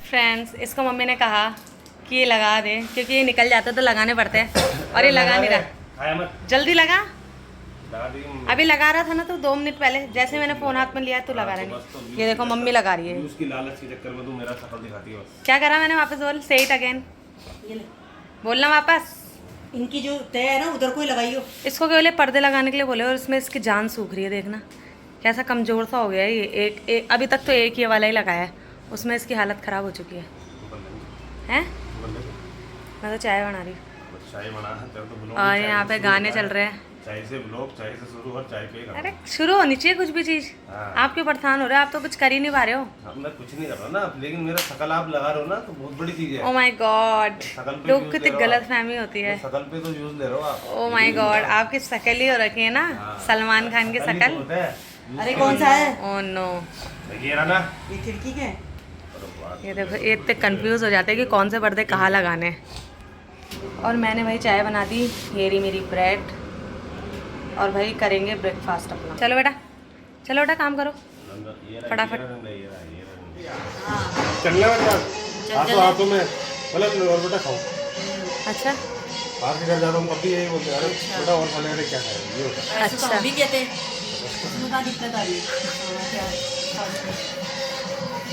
Friends, इसको mummy ने कहा कि ये लगा दे क्योंकि ये निकल जाता तो लगाने पड़ते हैं और ये लगा नहीं रहा। जल्दी लगा। अभी लगा रहा था ना तो 2 मिनट पहले जैसे मैंने फोन हाथ में लिया तो लगा रहा नहीं। ये देखो मम्मी लगा रही है। उसकी लालच के चक्कर में तू मेरा शकल दिखाती है बस। क्या करा मैंने वापस? बोल, से इट अगेन। बोलना वापस। इनकी जो तय है ना उधर कोई लगाइयो। इसको केवल पर्दे लगाने के लिए बोले और इसमें इसकी जान सूख रही है। देखना कैसा कमजोर सा हो गया है ये। एक अभी तक तो एक ये वाला ही लगाया है, उसमें इसकी हालत ख़राब हो चुकी है। हैं? मैं तो चाय बना रही हूँ। चाय बना तो और यहाँ पे गाने चल रहे हैं। चाय से ब्लॉग, चाय से शुरू और चाय पे। अरे शुरू होनी चाहिए कुछ भी चीज़। आप क्यों परेशान हो रहे हो? आप तो कुछ कर ही नहीं पा रहे हो। मैं कुछ नहीं कर रहा ना, लेकिन मेरा शकल आप लगा रहे हो ना तो बहुत बड़ी चीज है। ओ माय गॉड, लोग use कितनी ले रहे हो गलत आप। फहमी होती है। शकल पे तो यूज ले रहे हो आप। ओ माय गॉड, आपकी शकल ही हो रखी है ना सलमान खान की शकल। अरे कौन सा है? ओ नो, ये रहा ना, ये खिड़की के। ये देखो ये इतने कंफ्यूज हो जाते हैं कि कौन से पर्दे कहाँ लगाने हैं। और मैंने भाई चाय बना दी, ये रही मेरी ब्रेड। और भाई करेंगे ब्रेकफास्ट अपना। चलो बेटा, चलो बेटा काम करो फटाफट। चलना बेटा, हाथों में मतलब और बेटा खाओ। अच्छा बाहर के घर जाता हूँ कभी यही बोलते हैं, अरे बेटा और खाने अरे क्या खाए, ये होता है। ऐसे तो हम भी कहते हैं, उसमें क्या दिक्कत आ रही है?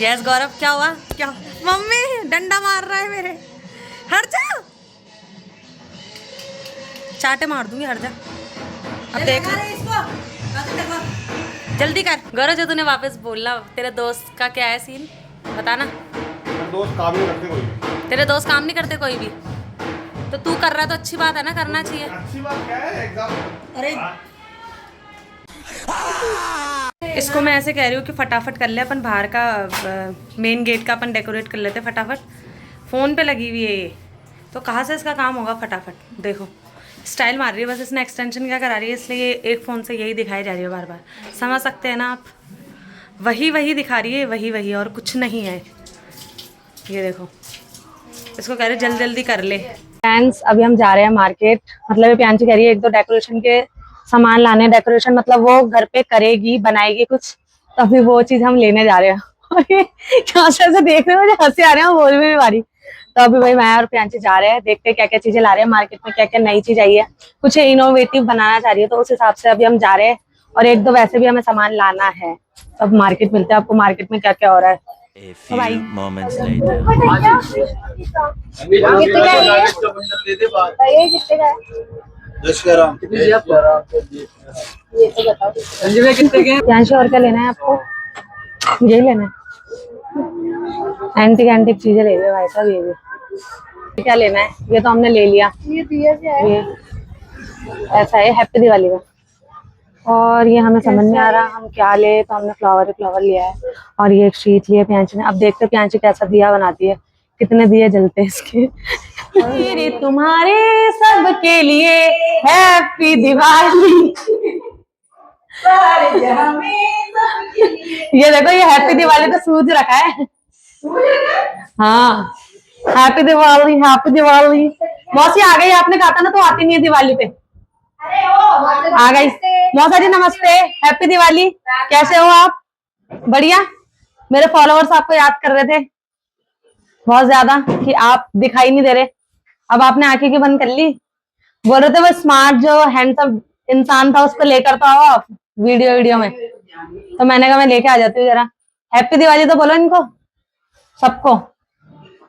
यस गौरव, क्या हुआ? क्या? मम्मी डंडा मार रहा है मेरे। हट जा, चाटे मार दूंगी, हट जा। अब देख जल्दी कर। गौरव जो तूने वापस बोलना, तेरे दोस्त का क्या है सीन बताना। दोस्त काम नहीं करते कोई भी। तेरे दोस्त काम नहीं करते कोई भी, तो तू कर रहा है तो अच्छी बात है ना, करना चाहिए। अच्छी बात क्या है, एग्जाम। अरे इसको मैं ऐसे कह रही हूँ कि फटाफट कर ले, अपन बाहर का मेन गेट का अपन डेकोरेट कर लेते फटाफट। फ़ोन पे लगी हुई है ये, तो कहाँ से इसका काम होगा फटाफट। देखो स्टाइल मार रही है बस, इसने एक्सटेंशन क्या करा रही है, इसलिए ये एक फ़ोन से यही दिखाई जा रही है बार बार। समझ सकते हैं ना आप, वही वही दिखा रही है, वही वही और कुछ नहीं है। ये देखो, इसको कह रहे जल्दी जल्दी कर ले। फ्रेंड्स अभी हम जा रहे हैं मार्केट, मतलब ये प्यांची कह रही है एक दो डेकोरेशन के सामान लाने। डेकोरेशन मतलब वो घर पे करेगी, बनाएगी कुछ, तो अभी वो चीज हम लेने जा रहे हैं। और ये क्या से देख रहे हो, मुझे हंसी आ रहे हैं, बोल भी नहीं पा रही। तो अभी भाई मैं और प्यांची जा रहे हैं, देखते हैं क्या क्या चीजें ला रहे हैं मार्केट में, क्या क्या नई चीज आई है, कुछ इनोवेटिव बनाना चाह रही है, तो उस हिसाब से अभी हम जा रहे हैं। और एक दो वैसे भी हमें सामान लाना है। अब मार्केट मिलते हैं आपको, मार्केट में क्या क्या हो रहा है। A few moments later. प्यांशी और क्या लेना है आपको? यही लेना है, एंटीक एंटीक चीजें ले लो भाई साहब। ये भी क्या लेना है? ये तो हमने ले लिया, ये ऐसा है हैप्पी दिवाली का। और ये हमें समझ नहीं आ रहा हम क्या ले, तो हमने फ्लावर लिया है। और ये एक शीट लिया प्यांची ने। अब देखते प्यांची कैसा दिया बनाती है, कितने दिए जलते हैं इसके। मेरे तुम्हारे सबके लिए हैप्पी दिवाली। ये देखो, ये हैप्पी दिवाली तो सूझ रखा है। हाँ, हैप्पी दिवाली, हैप्पी दिवाली। मौसी आ गई, आपने कहा था ना तो आती नहीं है दिवाली पे। आ गई मौसा जी, नमस्ते, हैप्पी दिवाली। कैसे हो आप? बढ़िया। मेरे फॉलोअर्स आपको याद कर रहे थे बहुत ज्यादा कि आप दिखाई नहीं दे रहे। अब आपने आंखें क्यों बंद कर ली? बोल रहे थे वो स्मार्ट जो हैंडसम इंसान था उसको लेकर तो आओ आप वीडियो में। तो मैंने कहा मैं लेके आ जाती हूँ जरा। हैप्पी दिवाली तो बोलो इनको सबको।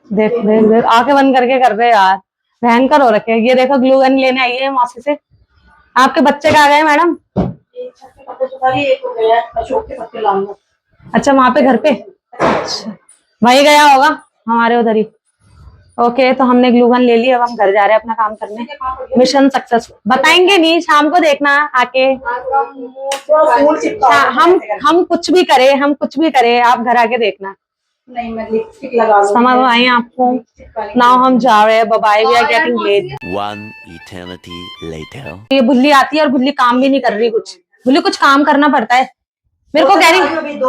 देख देख देख, आंखें बंद करके कर रहे यार, भयंकर हो रखे। ये देखो ग्लू गन लेने आई है मौसी से। आपके बच्चे कहाँ गए मैडम? अशोक के पत्ते लाऊंगा। अच्छा वहां पे घर पे, अच्छा वही गया होगा हमारे उधर ही। ओके, तो हमने ग्लू गन ले ली, अब हम घर जा रहे हैं अपना काम करने। Mission successful. बताएंगे नहीं, शाम को देखना आके। हम कुछ भी करें, हम कुछ भी करें, आप घर आके देखना। नहीं मैं लिपस्टिक लगा लूंगी। समझ आई आपको? नाउ हम जा रहे हैं, bye, we are getting late. One eternity later. ये बुल्ली आती है और बुल्ली काम भी नहीं कर रही कुछ। बुल्ली कुछ काम करना पड़ता है। मेरे को कह रही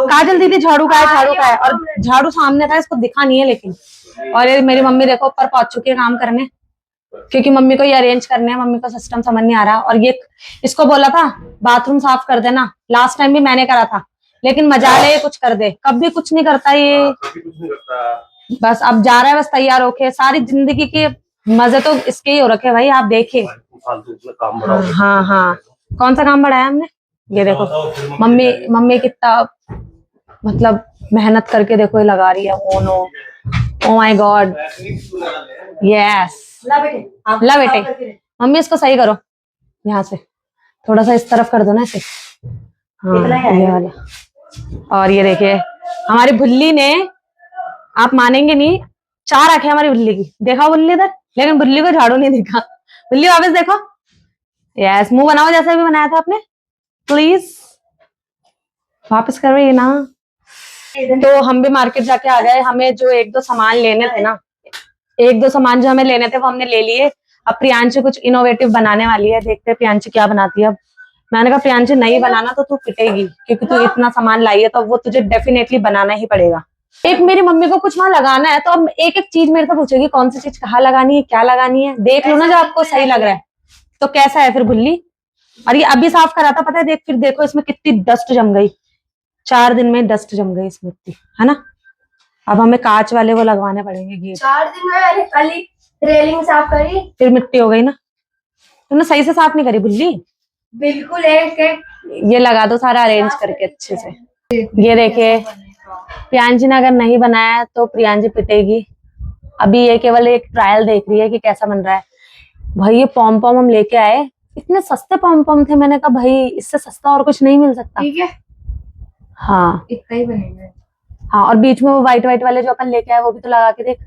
काजल दीदी झाड़ू का है, झाड़ू का है, और झाड़ू सामने था, इसको दिखा नहीं है लेकिन। और ये मेरी मम्मी देखो ऊपर पहुंच चुकी है काम करने, क्योंकि मम्मी को ये अरेंज करने हैं। मम्मी को सिस्टम समझ नहीं आ रहा। और ये इसको बोला था बाथरूम साफ कर देना, लास्ट टाइम भी मैंने करा था, लेकिन मजा ले कुछ कर दे, कभी कुछ नहीं करता ये। कुछ नहीं करता। बस अब जा रहा है, बस तैयार होके। सारी जिंदगी के मजे तो इसके ही हो रखे भाई, आप देखिए। फालतू इसमें काम बड़ा हो गया। हाँ हाँ, कौन सा काम बढ़ाया हमने? ये देखो मम्मी, मम्मी कितना मतलब मेहनत करके देखो ये लगा रही है। Oh no, oh my god, yes. ला बेटे, आप ला साफ बेटे, करके दे। मम्मी इसको सही करो, यहाँ से थोड़ा सा इस तरफ कर दो ना इसे। इतना हाँ ही ये आएगा। वाला। और ये देखिए हमारी बुल्ली ने, आप मानेंगे नहीं, 4 आंखें हमारी बुल्ली की। देखा बुल्ली इधर, लेकिन बुल्ली को झाड़ू नहीं दिखा। बुल्ली वापस देखो, यस, मुंह बनाओ जैसा भी बनाया था आपने, प्लीज वापस करो ये ना। तो हम भी मार्केट जाके आ गए। हमें जो 1-2 सामान लेने थे ना, 1-2 सामान जो हमें लेने थे वो हमने ले लिए। अब प्रियांशी कुछ इनोवेटिव बनाने वाली है, देखते हैं प्रियांशी क्या बनाती है। अब मैंने कहा प्रियांशी नहीं बनाना तो तू पिटेगी, क्योंकि तू इतना सामान लाई है तो वो तुझे डेफिनेटली बनाना ही पड़ेगा। एक मेरी मम्मी को कुछ वहां लगाना है तो अब एक एक चीज मेरे से पूछेगी कौन सी चीज कहाँ लगानी है, क्या लगानी है। देख लो ना जो आपको सही लग रहा है। तो कैसा है फिर भुल्ली? और ये अभी साफ करा था पता है, देख फिर देखो इसमें कितनी डस्ट जम गई। 4 दिन में डस्ट जम गई इसमें इतनी, है ना। अब हमें कांच वाले वो लगवाने पड़ेंगे गेट। 4 दिन में मैंने कल ही रेलिंग साफ करी। फिर मिट्टी हो गई ना, तुमने सही से साफ नहीं करी बुल्ली। बिल्कुल एक एक ये लगा दो सारा अरेंज करके अच्छे से। ये देखिए प्रियांशी ने अगर नहीं बनाया तो प्रियांशी पिटेगी। अभी ये केवल एक ट्रायल देख रही है कि कैसा बन रहा है। भाई ये पॉम पॉम हम लेके आए, इतने सस्ते पॉम पॉम थे, मैंने कहा भाई इससे सस्ता और कुछ नहीं मिल सकता। ठीक है, हाँ इतना ही बनेगा। हाँ, और बीच में वो व्हाइट व्हाइट वाले जो अपन लेके आए वो भी तो लगा के देख।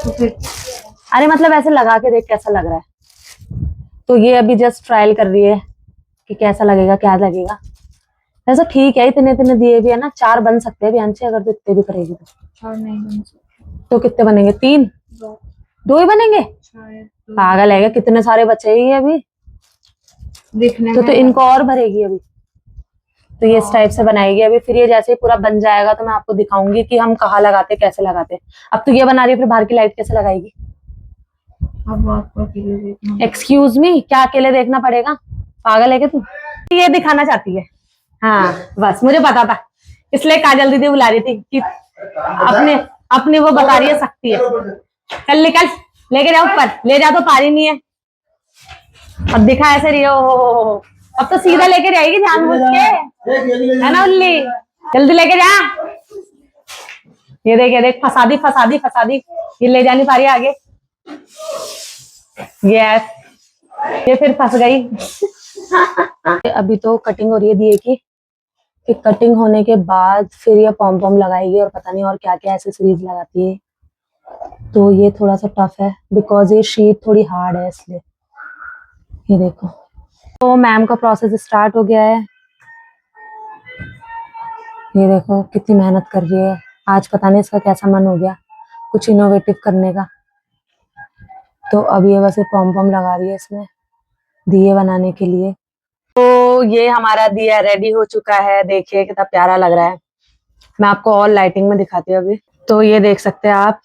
तो फिर अरे मतलब ऐसे लगा के देख कैसा लग रहा है। तो ये अभी जस्ट ट्रायल कर रही है कि कैसा लगेगा, क्या लगेगा। वैसे ठीक है, इतने इतने दिए भी है ना, 4 बन सकते हैं बियांशी अगर तो इतने भी करेगी तो। और नहीं बन सकता। तो कितने बनेंगे? 3, 2 ही बनेंगे? शायद पागल है क्या, कितने सारे बचे ही अभी। दिखने तो में इनको और भरेगी अभी। तो ये इस टाइप से बनाएगी अभी। फिर ये जैसे ही पूरा बन जाएगा तो मैं आपको दिखाऊंगी कि हम कहाँ लगाते, कैसे लगाते। अब तो ये बना रही है, फिर बाहर की लाइट कैसे लगाएगी? अब आपको अकेले देखना। एक्सक्यूज मी, क्या अकेले देखना पड़ेगा? पागल है क्या तू? ये दिखाना चाहती है। हाँ बस मुझे पता था, इसलिए काजल दीदी बुला रही थी कि अपने अपने वो बता रही है सकती है। चल निकल, लेके जाओ ऊपर, ले जा तो पा रही नहीं है। अब दिखा ऐसे रही हो, अब तो सीधा लेके जाएगी जानबूझ के, है ना उल्ली। जल्दी लेके जा। ये देख फसादी फसादी फसादी, ये ले जा नहीं पा रही आगे। यस, ये फिर फंस गई। अभी तो कटिंग हो रही है दिए की, फिर कटिंग होने के बाद फिर ये पॉम पॉम लगाएगी और पता नहीं और क्या क्या एसेसरीज लगाती है। तो ये थोड़ा सा टफ है बिकॉज ये शीट थोड़ी हार्ड है इसलिए। ये देखो, तो मैम का प्रोसेस स्टार्ट हो गया है। ये देखो कितनी मेहनत कर रही है। आज पता नहीं इसका कैसा मन हो गया कुछ इनोवेटिव करने का। तो अब ये बस पॉम पॉम लगा रही है इसमें दिए बनाने के लिए। तो ये हमारा दिया रेडी हो चुका है, देखिए कितना प्यारा लग रहा है। मैं आपको और लाइटिंग में दिखाती हूँ अभी। तो ये देख सकते हैं आप,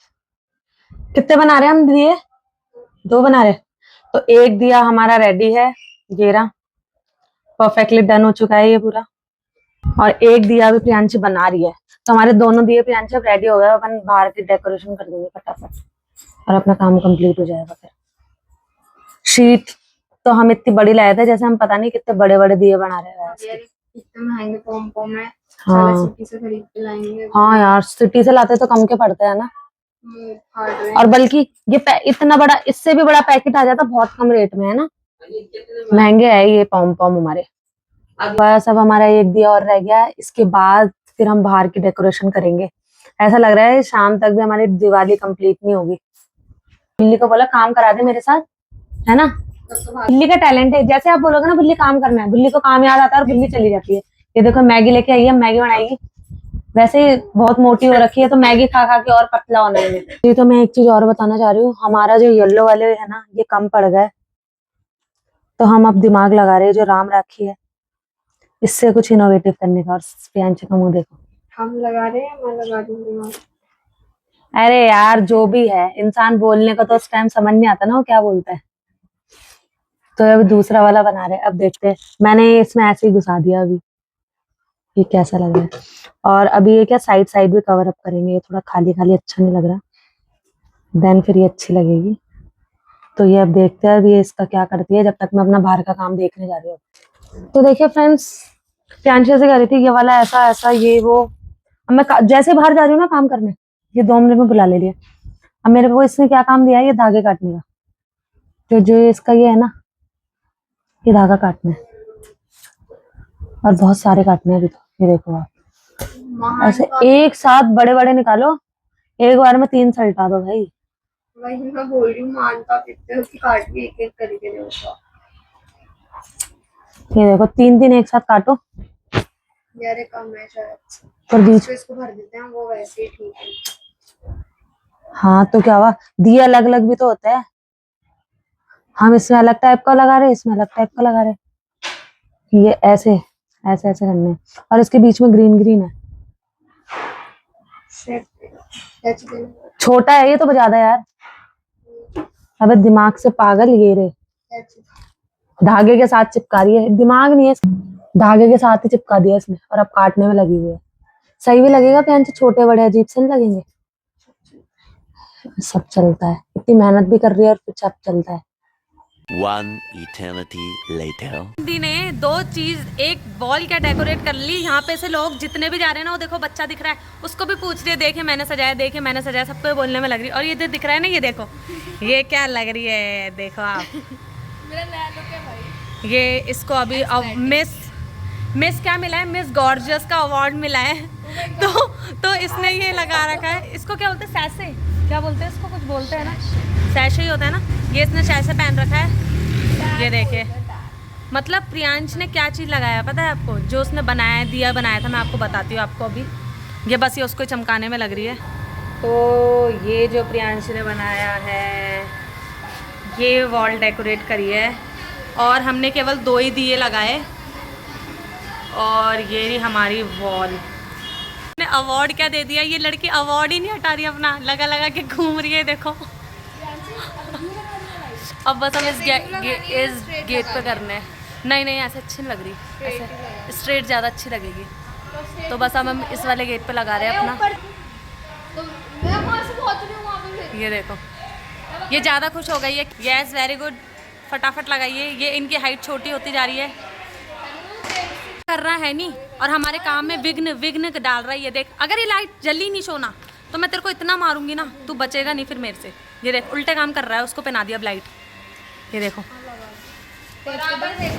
कितने बना रहे हैं हम दिए? 2 बना रहे। तो एक दिया हमारा रेडी है, घेरा परफेक्टली डन हो चुका है ये पूरा। और एक दिया भी प्रियांशी बना रही है। तो हमारे दोनों दिए प्रियांशी अब रेडी हो गए, अपन बाहर की डेकोरेशन कर देंगे फटाफट और अपना काम कंप्लीट हो जाएगा। फिर शीट तो हम इतनी बड़ी लाए थे, जैसे हम पता नहीं कितने बड़े बड़े दिए बना रहे हैं। यार इतने महंगे पॉम पॉम है, हाँ सिटी से खरीद के लाएंगे। हाँ यार, सिटी से लाते तो कम के पड़ते हैं ना। फाड़ रहे और बल्कि ये इतना बड़ा, इससे भी बड़ा पैकेट आ जाता बहुत कम रेट में, है ना। महंगे है ये पॉम पॉम हमारे। बस अब हमारा एक दिया और रह गया, इसके बाद फिर हम बाहर की डेकोरेशन करेंगे। ऐसा लग रहा है शाम तक भी हमारी दिवाली कंप्लीट नहीं होगी। बिल्ली को बोला काम करा दे मेरे साथ, है ना। बिल्ली का टैलेंट है, जैसे आप बोलोगे ना बिल्ली काम करना है, बिल्ली को काम याद आता है और बिल्ली चली जाती है। ये देखो मैगी लेके आई है, मैगी बनाएगी। वैसे बहुत मोटी हो रखी है तो मैगी खा खा के और पतला होना है। ये तो मैं एक चीज और बताना चाह रही हूँ, हमारा जो येलो वाले है ना ये कम पड़ गए, तो हम अब दिमाग लगा रहे हैं जो राम राखी है इससे कुछ इनोवेटिव करने का। और प्रियांशी का मुंह देखो, हम लगा रहे हैं, मैं लगा दूंगी। अरे यार जो भी है, इंसान बोलने का तो उस टाइम समझ नहीं आता ना वो क्या बोलता है। तो अब दूसरा वाला बना रहे हैं, अब देखते हैं। मैंने इसमें ऐसे ही घुसा दिया अभी, ये कैसा लग रहा है। और अभी ये क्या साइड साइड भी कवर अप करेंगे, ये थोड़ा खाली खाली अच्छा नहीं लग रहा, देन फिर ये अच्छी लगेगी। तो ये अब देखते हैं अब ये इसका क्या करती है, जब तक मैं अपना बाहर का काम देखने जा रही हूँ। तो देखिए फ्रेंड्स, प्रियांशी से कह रही थी ये वाला ऐसा ऐसा ये वो, अब मैं जैसे बाहर जा रही हूँ ना काम करने, ये 2 मिनट में बुला ले लिया। अब मेरे को इसने क्या काम दिया है, ये धागे काटने का, जो इसका ये है ना, ये धागा काटना है और बहुत सारे काटने हैं अभी। तो ये देखो आप, ऐसे एक साथ बड़े बड़े निकालो, एक बार में 3 सलटा दो भाई। वही मैं बोल रही हूँ, मान का कितने उसकी काट के एक एक करके दे उसका। ये देखो 3 एक साथ काटो, यार ये कम है शायद, पर बीच तो इसको भर देते हैं, वो वैसे ही ठीक है। हाँ तो क्या हुआ, दिए अलग अलग भी तो होता है, हम इसमें अलग टाइप का लगा रहे, इसमें अलग टाइप का लगा रहे। ये ऐसे ऐसे ऐसे करने हैं, और इसके बीच में ग्रीन ग्रीन है। छोटा है ये तो ज्यादा यार, अबे दिमाग से पागल, ये रे धागे के साथ चिपका रही है, दिमाग नहीं है, धागे के साथ ही चिपका दिया इसने और अब काटने में लगी हुई है। सही भी लगेगा प्यांचे, छोटे बड़े अजीब से नहीं लगेंगे। सब चलता है, इतनी मेहनत भी कर रही है और कुछ सब चलता है। One eternity later. दी ने 2 चीज, एक बॉल क्या डेकोरेट कर ली। यहाँ पे से लोग जितने भी जा रहे हैं ना, वो देखो बच्चा दिख रहा है, उसको भी पूछ रही है देखे मैंने सजाया, देखे मैंने सजाया, सबको बोलने में लग रही है। और ये दिख रहा है ना, ये देखो ये क्या लग रही है, देखो आप। मेरा नया लुक है भाई। ये इसको अभी मिस क्या मिला है, मिस गॉर्जियस का अवार्ड मिला है। तो इसने ये लगा रखा है, इसको क्या बोलते हैं, सैसे क्या बोलते हैं इसको, कुछ बोलते हैं ना, सैशे ही होता है ना। ये इसने सैशे पहन रखा है, ये देखिए। मतलब प्रियांश ने क्या चीज़ लगाया पता है आपको, जो उसने बनाया, दिया बनाया था, मैं आपको बताती हूँ आपको अभी। ये बस ये उसको चमकाने में लग रही है। तो ये जो प्रियांश ने बनाया है, ये वॉल डेकोरेट करी है, और हमने केवल 2 ही दिए लगाए, और ये रही हमारी वॉल। ने अवार्ड क्या दे दिया, ये लड़की अवार्ड ही नहीं हटा रही अपना, लगा लगा के घूम रही है, देखो। अब बस हम इस गेट पे करने हैं। नहीं ऐसे अच्छी नहीं लग रही, ऐसे स्ट्रेट ज़्यादा अच्छी लगेगी। तो बस अब हम इस वाले गेट पे लगा रहे हैं अपना। ये देखो, ये ज़्यादा खुश हो गई है। यस वेरी गुड, फटाफट लगाइए। ये इनकी हाइट छोटी होती जा रही है, कर रहा है नहीं, और हमारे काम में विघ्न डाल रहा है। ये देख, अगर ये लाइट जली नहीं सोना तो मैं तेरे को इतना मारूंगी ना, तू बचेगा नहीं फिर मेरे से। ये देख उल्टे काम कर रहा है, उसको पहना दिया अब लाइट। ये देखो,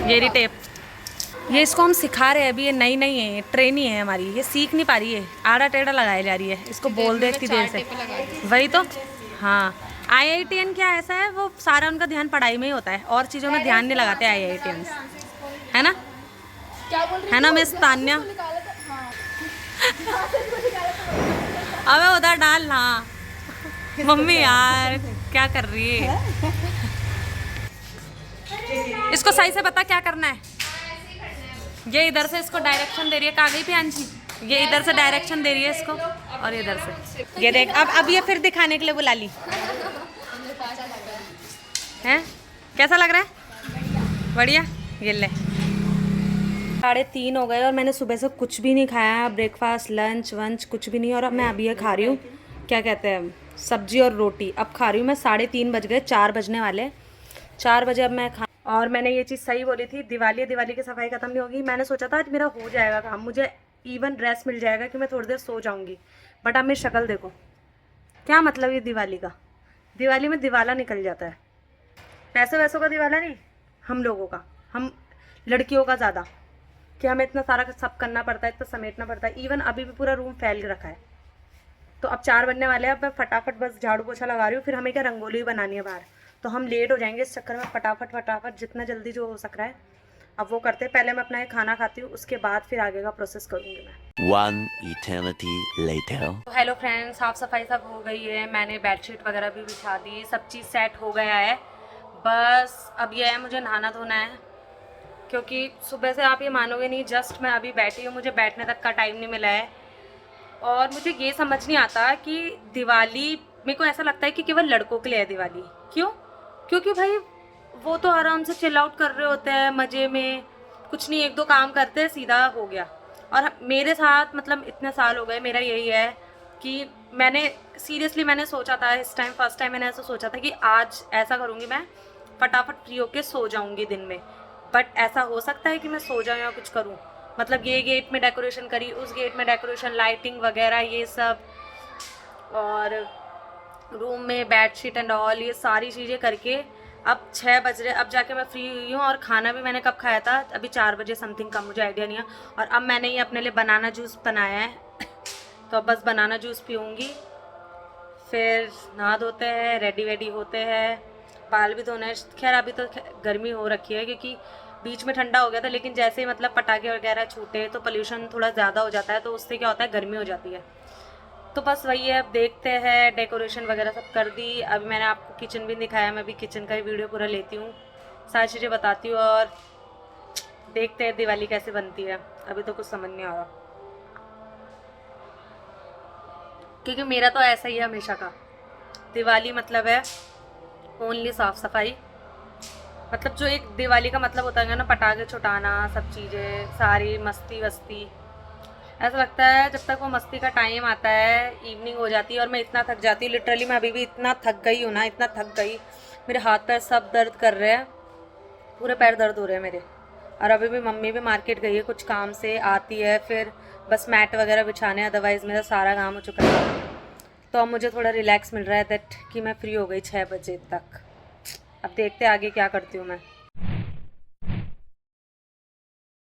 ये रही टेप। ये इसको हम सिखा रहे हैं अभी, ये नई है, ट्रेनी है हमारी, ये सीख नहीं पा रही है, आड़ा टेढ़ा लगाई जा रही है। इसको बोल दे इतनी देर से, वही तो। हाँ, IITian क्या ऐसा है, वो सारा उनका ध्यान पढ़ाई में ही होता है, और चीज़ों में ध्यान नहीं लगाते IITians, है ना, है ना मिस तान्या। अबे उधर डाल ना मम्मी, यार क्या कर रही है। इसको सही से बता क्या करना है। ये इधर से इसको डायरेक्शन दे रही है, कहाँ गई प्रियांशी, ये इधर से डायरेक्शन दे रही है इसको, और इधर से ये देख। अब ये फिर दिखाने के लिए बुला ली हैं, कैसा लग रहा है, बढ़िया। ये ले 3:30 हो गए और मैंने सुबह से कुछ भी नहीं खाया, ब्रेकफास्ट लंच वंच कुछ भी नहीं। और अब मैं अभी ये खा रही हूँ, क्या कहते हैं, सब्जी और रोटी। अब खा रही हूँ मैं, 3:30 बज गए, 4 बजने वाले, 4 बजे अब मैं खा। और मैंने ये चीज़ सही बोली थी, दिवाली की सफाई ख़त्म नहीं होगी। मैंने सोचा था आज मेरा हो जाएगा काम, मुझे इवन रेस्ट मिल जाएगा कि मैं थोड़ी देर सो जाऊँगी, बट अब मेरी शक्ल देखो, क्या मतलब ये दिवाली का। दिवाली में दिवाला निकल जाता है, पैसे वैसों का दिवाला नहीं, हम लोगों का, हम लड़कियों का ज़्यादा, कि हमें इतना सारा सब करना पड़ता है, इतना समेटना पड़ता है। इवन अभी भी पूरा रूम फैल रखा है। तो अब 4 बनने वाले हैं, अब मैं फटाफट बस झाड़ू पोछा लगा रही हूँ, फिर हमें क्या रंगोली बनानी है बाहर, तो हम लेट हो जाएंगे इस चक्कर में। फटाफट जितना जल्दी जो हो सक रहा है अब वो करते हैं। पहले मैं अपना एक खाना खाती हूँ, उसके बाद फिर आगे का प्रोसेस करूँगी मैं। One eternity later. Hello friends, साफ़ सफाई सब हो गई है, मैंने बेडशीट वगैरह भी बिछा दी, सब चीज़ सेट हो गया है। बस अब ये है, मुझे नहाना धोना है, क्योंकि सुबह से आप ये मानोगे नहीं, जस्ट मैं अभी बैठी हूँ, मुझे बैठने तक का टाइम नहीं मिला है। और मुझे ये समझ नहीं आता कि दिवाली, मेरे को ऐसा लगता है कि केवल लड़कों के लिए है दिवाली। क्यों? क्योंकि भाई वो तो आराम से चिल आउट कर रहे होते हैं, मज़े में, कुछ नहीं, 1-2 काम करते हैं, सीधा हो गया। और मेरे साथ मतलब इतने साल हो गए, मेरा यही है कि मैंने सीरियसली मैंने सोचा था इस टाइम, फर्स्ट टाइम मैंने ऐसा सोचा था कि आज ऐसा करूँगी, मैं फटाफट फ्री होके सो जाऊँगी दिन में। बट ऐसा हो सकता है कि मैं सो जाऊँ या कुछ करूँ, मतलब ये गेट में डेकोरेशन करी, उस गेट में डेकोरेशन, लाइटिंग वगैरह ये सब, और रूम में बेडशीट एंड ऑल, ये सारी चीज़ें करके अब 6 बज रहे, अब जाके मैं फ्री हुई हूँ। और खाना भी मैंने कब खाया था, अभी 4 बजे समथिंग का, मुझे आइडिया नहीं है। और अब मैंने ये अपने लिए बनाना जूस बनाया है तो अब बस बनाना जूस पीऊँगी, फिर नहा धोते हैं, रेडी वेडी होते हैं, बाल भी धोना है। खैर अभी तो गर्मी हो रखी है क्योंकि बीच में ठंडा हो गया था, लेकिन जैसे ही मतलब पटाखे वगैरह छूटे तो पोल्यूशन थोड़ा ज़्यादा हो जाता है, तो उससे क्या होता है, गर्मी हो जाती है। तो बस वही है, अब देखते हैं, डेकोरेशन वगैरह सब कर दी। अभी मैंने आपको किचन भी दिखाया, मैं भी किचन का ही वीडियो पूरा लेती हूँ, सारी चीज़ें बताती हूँ और देखते हैं दिवाली कैसे बनती है। अभी तो कुछ समझ नहीं आ रहा, क्योंकि मेरा तो ऐसा ही है हमेशा का, दिवाली मतलब है ओनली साफ़ सफाई। मतलब जो एक दिवाली का मतलब होता है ना, पटाखे छुटाना, सब चीज़ें सारी मस्ती वस्ती, ऐसा लगता है जब तक वो मस्ती का टाइम आता है, इवनिंग हो जाती है और मैं इतना थक जाती हूँ, लिटरली मैं अभी भी इतना थक गई हूँ ना, इतना थक गई, मेरे हाथ पैर सब दर्द कर रहे हैं, पूरे पैर दर्द हो रहे हैं मेरे। और अभी भी मम्मी भी मार्केट गई है कुछ काम से, आती है फिर बस मैट वगैरह बिछाने, अदरवाइज़ मेरा सारा काम हो चुका है। तो अब मुझे थोड़ा रिलैक्स मिल रहा है दैट कि मैं फ्री हो गई 6 बजे तक। अब देखते आगे क्या करती हूँ मैं।